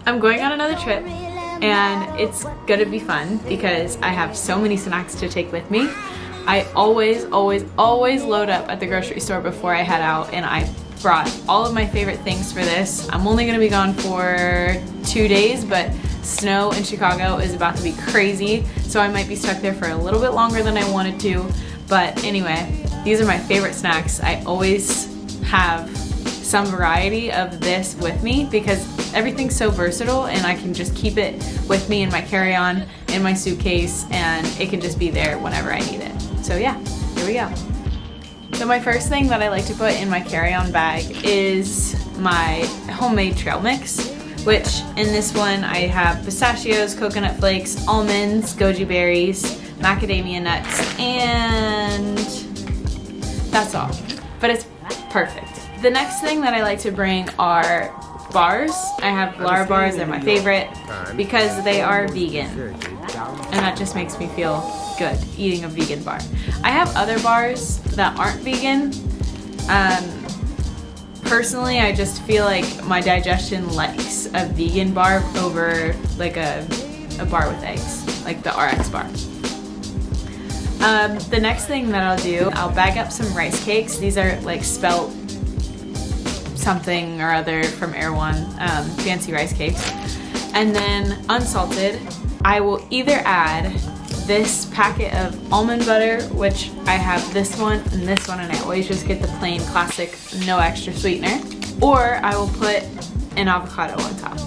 I'm going on another trip and it's gonna be fun because I have so many snacks to take with me. I always load up at the grocery store before I head out, and I brought all of my favorite things for this. I'm only gonna be gone for 2 days, but snow in Chicago is about to be crazy, so I might be stuck there for a little bit longer than I wanted to. But anyway, these are my favorite snacks. I always have some variety of this with me because everything's so versatile, and I can just keep it with me in my carry-on, in my suitcase, and it can just be there whenever I need it. So yeah, here we go. So my first thing that I like to put in my carry-on bag is my homemade trail mix, which in this one I have pistachios, coconut flakes, almonds, goji berries, macadamia nuts, and that's all. But it's perfect. The next thing that I like to bring are bars. I have Lara bars, they're my favorite because they are vegan, and that just makes me feel good eating a vegan bar. I have other bars that aren't vegan. Personally, I just feel like my digestion likes a vegan bar over like a bar with eggs, like the RX bar. The next thing that I'll do, I'll bag up some rice cakes. These are like Spelt something or other from Air One, fancy rice cakes. And then unsalted, I will either add this packet of almond butter, which I have this one, and I always just get the plain classic, no extra sweetener, or I will put an avocado on top.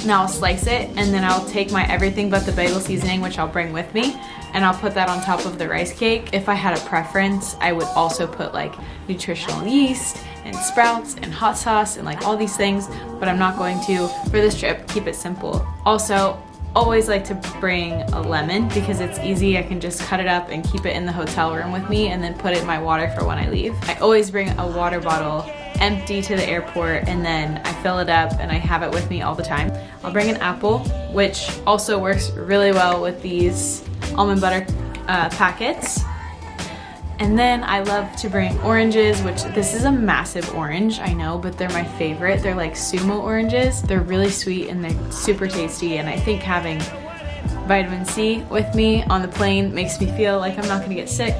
Now I'll slice it, and then I'll take my everything but the bagel seasoning, which I'll bring with me, and I'll put that on top of the rice cake. If I had a preference, I would also put like nutritional yeast and sprouts and hot sauce and like all these things, but I'm not going to for this trip. Keep it simple. Also, always like to bring a lemon because it's easy. I can just cut it up and keep it in the hotel room with me and then put it in my water for when I leave. I always bring a water bottle empty to the airport, and then I fill it up and I have it with me all the time. I'll bring an apple, which also works really well with these almond butter packets. And then I love to bring oranges, which this is a massive orange, I know, but they're my favorite. They're like sumo oranges. They're really sweet and they're super tasty, and I think having vitamin C with me on the plane makes me feel like I'm not gonna get sick.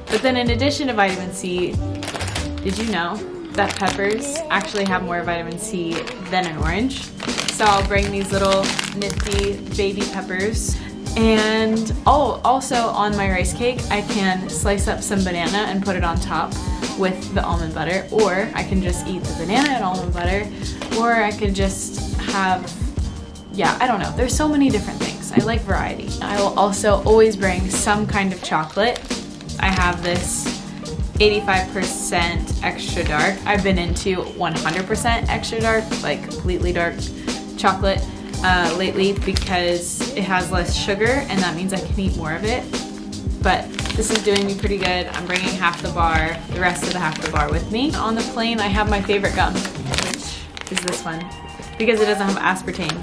But then in addition to vitamin C, did you know that peppers actually have more vitamin C than an orange? So I'll bring these little nifty baby peppers. And oh, also on my rice cake, I can slice up some banana and put it on top with the almond butter, or I can just eat the banana and almond butter, or I could just have, yeah, I don't know. There's so many different things. I like variety. I will also always bring some kind of chocolate. I have this 85% extra dark. I've been into 100% extra dark, like completely dark chocolate lately because it has less sugar, and that means I can eat more of it. But this is doing me pretty good. I'm bringing half the bar, the rest of the half the bar with me. On the plane, I have my favorite gum, which is this one, because it doesn't have aspartame.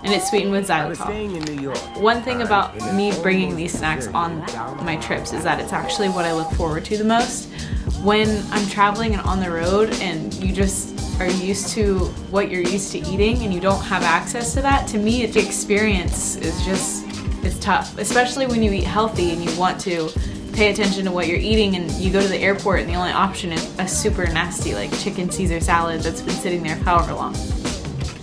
And it's sweetened with xylitol. One thing about me bringing these snacks on my trips is that it's actually what I look forward to the most. When I'm traveling and on the road and you just are used to what you're used to eating and you don't have access to that, to me the experience is just, it's tough. Especially when you eat healthy and you want to pay attention to what you're eating, and you go to the airport and the only option is a super nasty like chicken Caesar salad that's been sitting there for however long.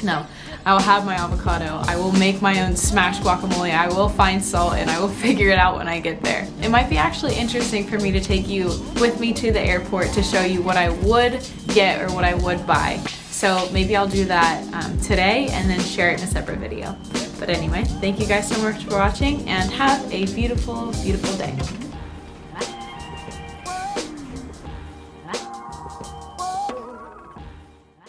No. I will have my avocado, I will make my own smashed guacamole, I will find salt, and I will figure it out when I get there. It might be actually interesting for me to take you with me to the airport to show you what I would get or what I would buy. So maybe I'll do that today and then share it in a separate video. But anyway, thank you guys so much for watching, and have a beautiful, beautiful day.